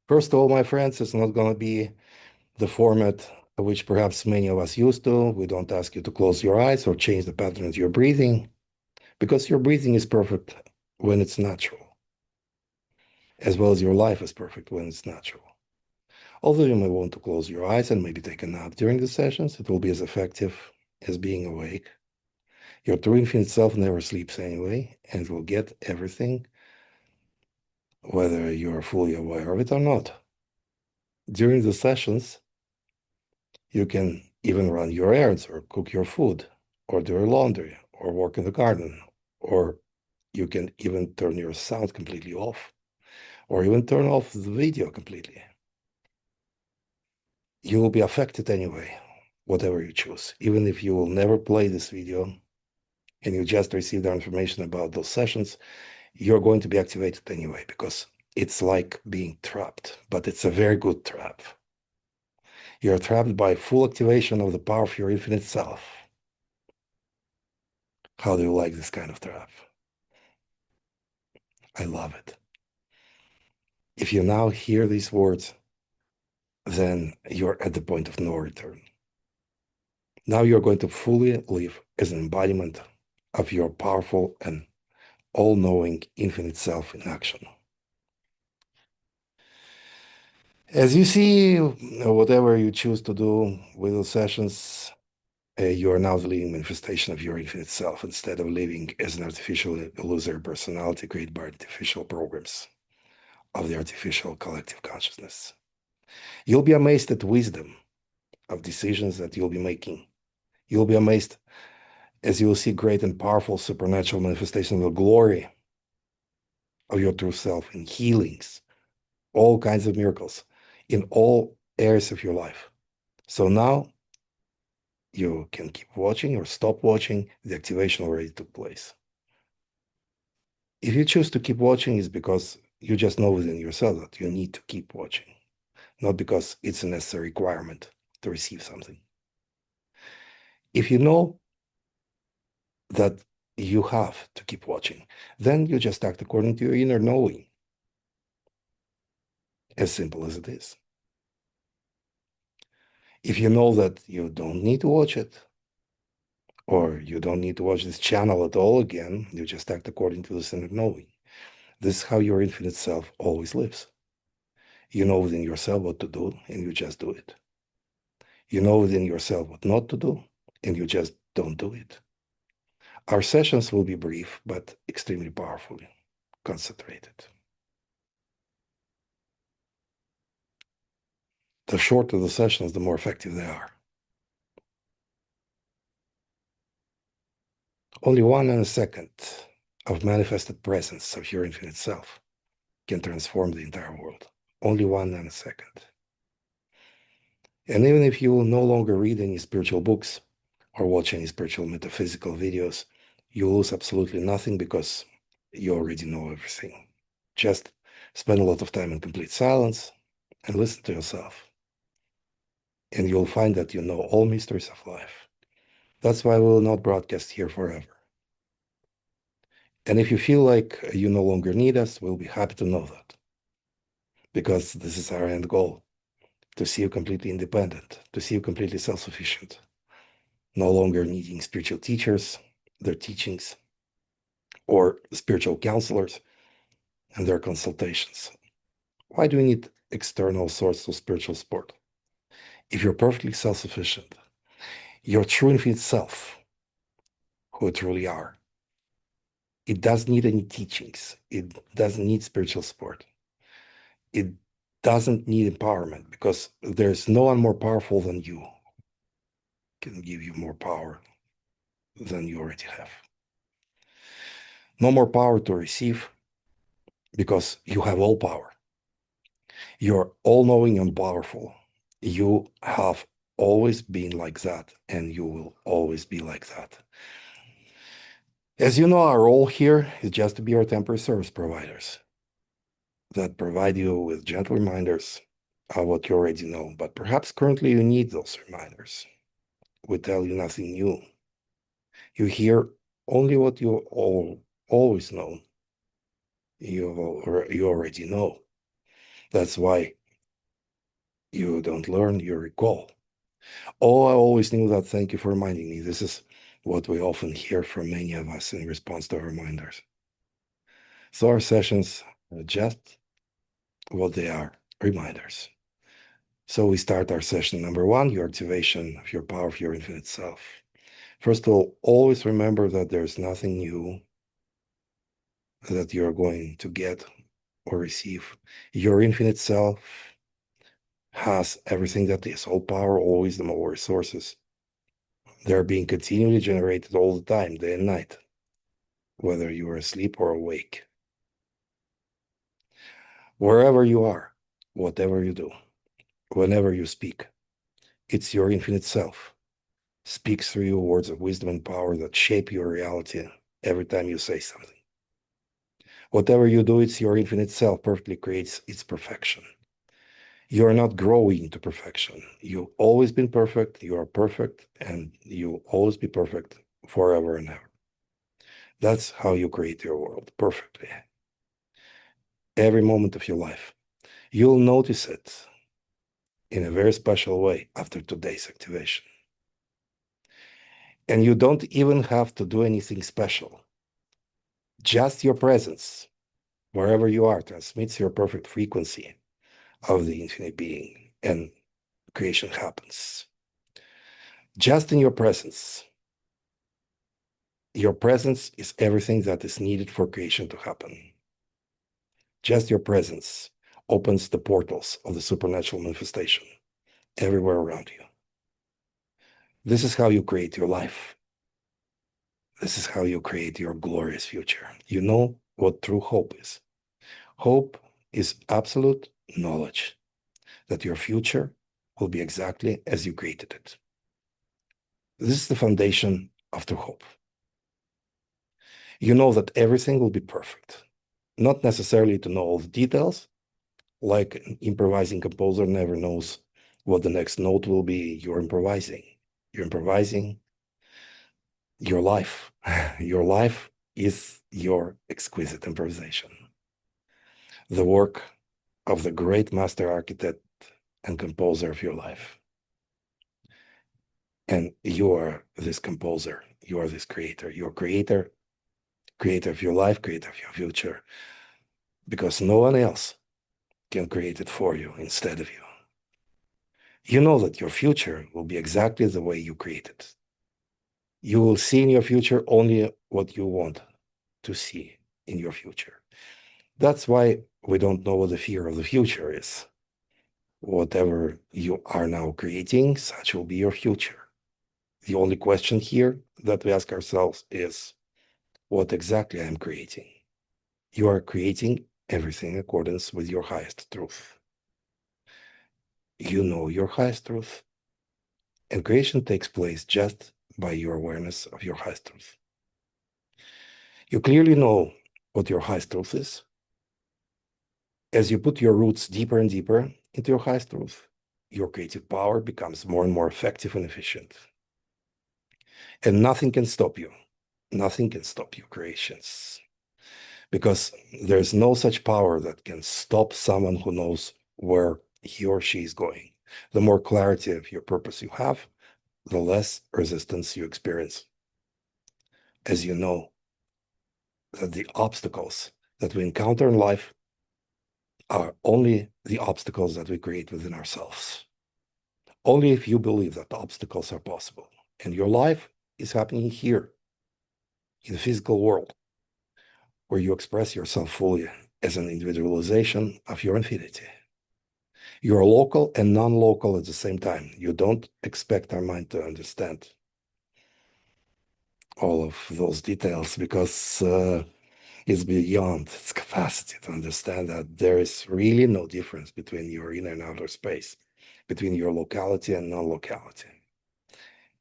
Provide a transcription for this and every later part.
First of all, my friends, it's not going to be the format which perhaps many of us used to. We don't ask you to close your eyes or change the pattern of your breathing because your breathing is perfect when it's natural, as well as your life is perfect when it's natural. Although you may want to close your eyes and maybe take a nap during the sessions, it will be as effective as being awake. Your true infinite self never sleeps anyway, and will get everything, whether you are fully aware of it or not. During the sessions, you can even run your errands or cook your food or do your laundry or work in the garden, or you can even turn your sound completely off or even turn off the video completely. You will be affected anyway, whatever you choose. Even if you will never play this video and you just receive the information about those sessions, you're going to be activated anyway because it's like being trapped, but it's a very good trap. You're trapped by full activation of the power of your infinite self. How do you like this kind of trap? I love it. If you now hear these words, then you're at the point of no return. Now you're going to fully live as an embodiment of your powerful and all-knowing infinite self in action. As you see, whatever you choose to do with the sessions, you are now the living manifestation of your infinite self instead of living as an artificial illusory personality created by artificial programs of the artificial collective consciousness. You'll be amazed at the wisdom of decisions that you'll be making. You'll be amazed as you will see great and powerful supernatural manifestation of the glory of your true self in healings, all kinds of miracles in all areas of your life. So now you can keep watching or stop watching. The activation already took place. If you choose to keep watching, it's because you just know within yourself that you need to keep watching, not because it's a necessary requirement to receive something. If you know that you have to keep watching, then you just act according to your inner knowing. As simple as it is. If you know that you don't need to watch it, or you don't need to watch this channel at all again, you just act according to this inner knowing. This is how your infinite self always lives. You know within yourself what to do, and you just do it. You know within yourself what not to do, and you just don't do it. Our sessions will be brief, but extremely powerfully concentrated. The shorter the sessions, the more effective they are. Only 1 nanosecond of manifested presence of your infinite self can transform the entire world. Only 1 nanosecond. And even if you will no longer read any spiritual books or watch any spiritual metaphysical videos, you lose absolutely nothing because you already know everything. Just spend a lot of time in complete silence and listen to yourself. And you'll find that you know all mysteries of life. That's why we will not broadcast here forever. And if you feel like you no longer need us, we'll be happy to know that. Because this is our end goal, to see you completely independent, to see you completely self-sufficient, no longer needing spiritual teachers, their teachings, or spiritual counselors and their consultations. Why do we need external sources of spiritual support? If you're perfectly self-sufficient, your true infinite self, who you truly are, it doesn't need any teachings. It doesn't need spiritual support. It doesn't need empowerment because there's no one more powerful than you can give you more power than you already have. No more power to receive because you have all power. You're all-knowing and powerful. You have always been like that, and you will always be like that. As you know, our role here is just to be our temporary service providers that provide you with gentle reminders of what you already know, but perhaps currently you need those reminders. We tell you nothing new. You hear only what you always know. You already know. That's why you don't learn, you recall. Oh, I always knew that. Thank you for reminding me. This is what we often hear from many of us in response to our reminders. So our sessions are just what they are, reminders. So we start our session number one, your activation of your power of your infinite self. First of all, always remember that there's nothing new that you're going to get or receive. Your infinite self has everything that is, all power, all wisdom, all resources. They're being continually generated all the time, day and night, whether you are asleep or awake. Wherever you are, whatever you do, whenever you speak, it's your infinite self speaks through you words of wisdom and power that shape your reality every time you say something. Whatever you do, it's your infinite self perfectly creates its perfection. You are not growing to perfection. You've always been perfect. You are perfect, and you'll always be perfect forever and ever. That's how you create your world perfectly. Every moment of your life. You'll notice it in a very special way after today's activation. And you don't even have to do anything special. Just your presence, wherever you are, transmits your perfect frequency of the infinite being, and creation happens. Just in your presence is everything that is needed for creation to happen. Just your presence opens the portals of the supernatural manifestation everywhere around you. This is how you create your life. This is how you create your glorious future. You know what true hope is. Hope is absolute knowledge that your future will be exactly as you created it. This is the foundation of true hope. You know that everything will be perfect, not necessarily to know all the details, like an improvising composer never knows what the next note will be. You're improvising your life. Your life is your exquisite improvisation, the work of the great master architect and composer of your life. And you are this composer, you are this creator, you're creator of your life, creator of your future, because no one else can create it for you instead of you. You know that your future will be exactly the way you create it. You will see in your future only what you want to see in your future. That's why we don't know what the fear of the future is. Whatever you are now creating, such will be your future. The only question here that we ask ourselves is, what exactly I am creating? You are creating everything in accordance with your highest truth. You know your highest truth, and creation takes place just by your awareness of your highest truth. You clearly know what your highest truth is. As you put your roots deeper and deeper into your highest truth, your creative power becomes more and more effective and efficient. And nothing can stop you. Nothing can stop your creations. Because there's no such power that can stop someone who knows where he or she is going. The more clarity of your purpose you have, the less resistance you experience. As you know, that the obstacles that we encounter in life are only the obstacles that we create within ourselves. Only if you believe that obstacles are possible. And your life is happening here, in the physical world, where you express yourself fully as an individualization of your infinity. You're local and non-local at the same time. You don't expect our mind to understand all of those details because it's beyond its capacity to understand that there is really no difference between your inner and outer space, between your locality and non-locality.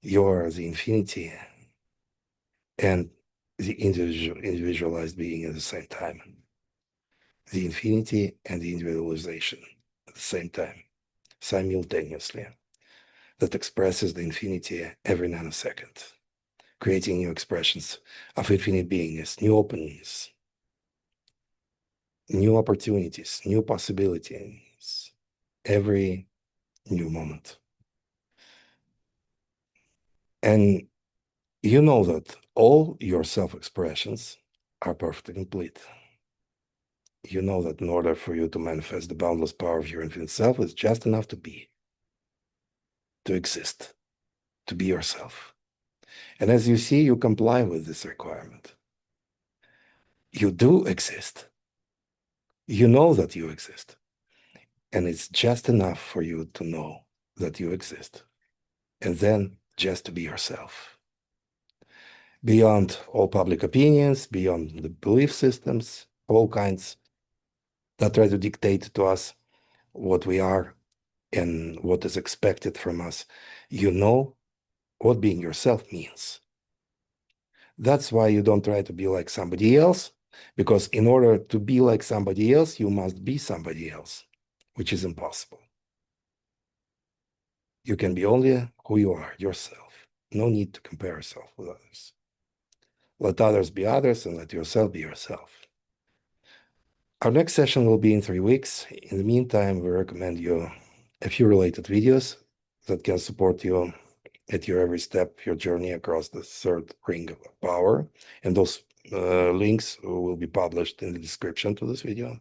You're the infinity and the individualized being at the same time. The infinity and the individualization at the same time, simultaneously, that expresses the infinity every nanosecond, creating new expressions of infinite beingness, new openings. new opportunities, new possibilities, every new moment. And you know that all your self-expressions are perfectly complete. You know that in order for you to manifest the boundless power of your infinite self, it's just enough to be, to exist, to be yourself. And as you see, you comply with this requirement. You do exist. You know that you exist. And it's just enough for you to know that you exist. And then just to be yourself. Beyond all public opinions, beyond the belief systems, all kinds that try to dictate to us what we are and what is expected from us. You know what being yourself means. That's why you don't try to be like somebody else, because in order to be like somebody else, you must be somebody else, which is impossible. You can be only who you are, yourself. No need to compare yourself with others. Let others be others and let yourself be yourself. Our next session will be in 3 weeks. In the meantime, we recommend you a few related videos that can support you at your every step, your journey across the third ring of power. And those links will be published in the description to this video.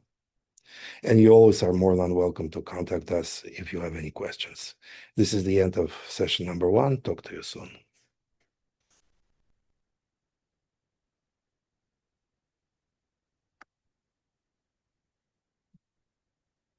And you always are more than welcome to contact us if you have any questions. This is the end of session number 1. Talk to you soon.